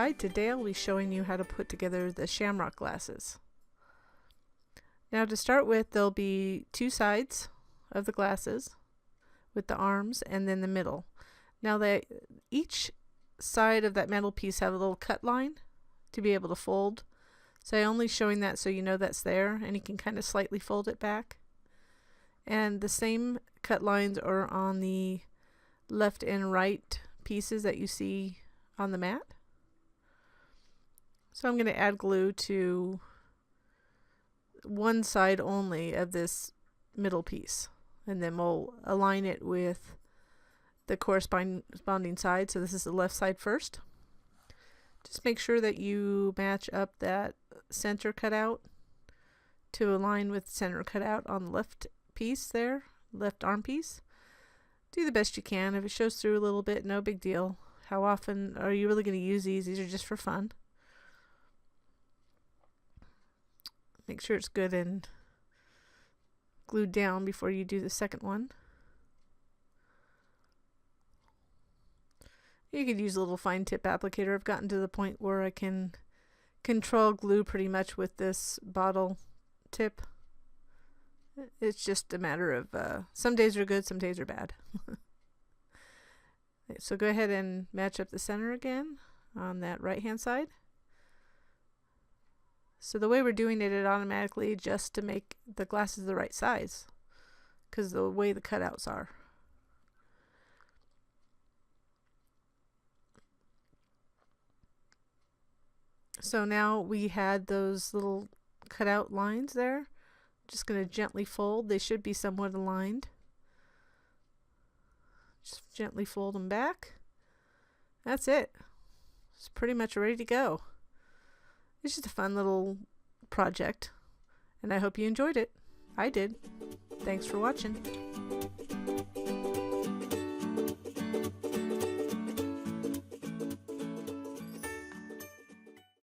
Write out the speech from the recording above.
Hi, today I'll be showing you how to put together the Shamrock glasses. Now to start with, there'll be two sides of the glasses with the arms and then the middle. Now each side of that metal piece have a little cut line to be able to fold. So I'm only showing that so you know that's there, and you can kind of slightly fold it back. And the same cut lines are on the left and right pieces that you see on the mat. So I'm going to add glue to one side only of this middle piece, and then we'll align it with the corresponding side. So this is the left side first. Just make sure that you match up that center cutout to align with the center cutout on the left piece there, left arm piece. Do the best you can. If it shows through a little bit, no big deal. How often are you really going to use these? These are just for fun. Make sure it's good and glued down before you do the second one. You could use a little fine tip applicator. I've gotten to the point where I can control glue pretty much with this bottle tip. It's just a matter of some days are good, some days are bad. So go ahead and match up the center again on that right hand side. So the way we're doing it, it automatically adjusts to make the glasses the right size because the way the cutouts are. So now we had those little cutout lines there. Just going to gently fold. They should be somewhat aligned. Just gently fold them back. That's it. It's pretty much ready to go. It's just a fun little project, and I hope you enjoyed it. I did. Thanks for watching.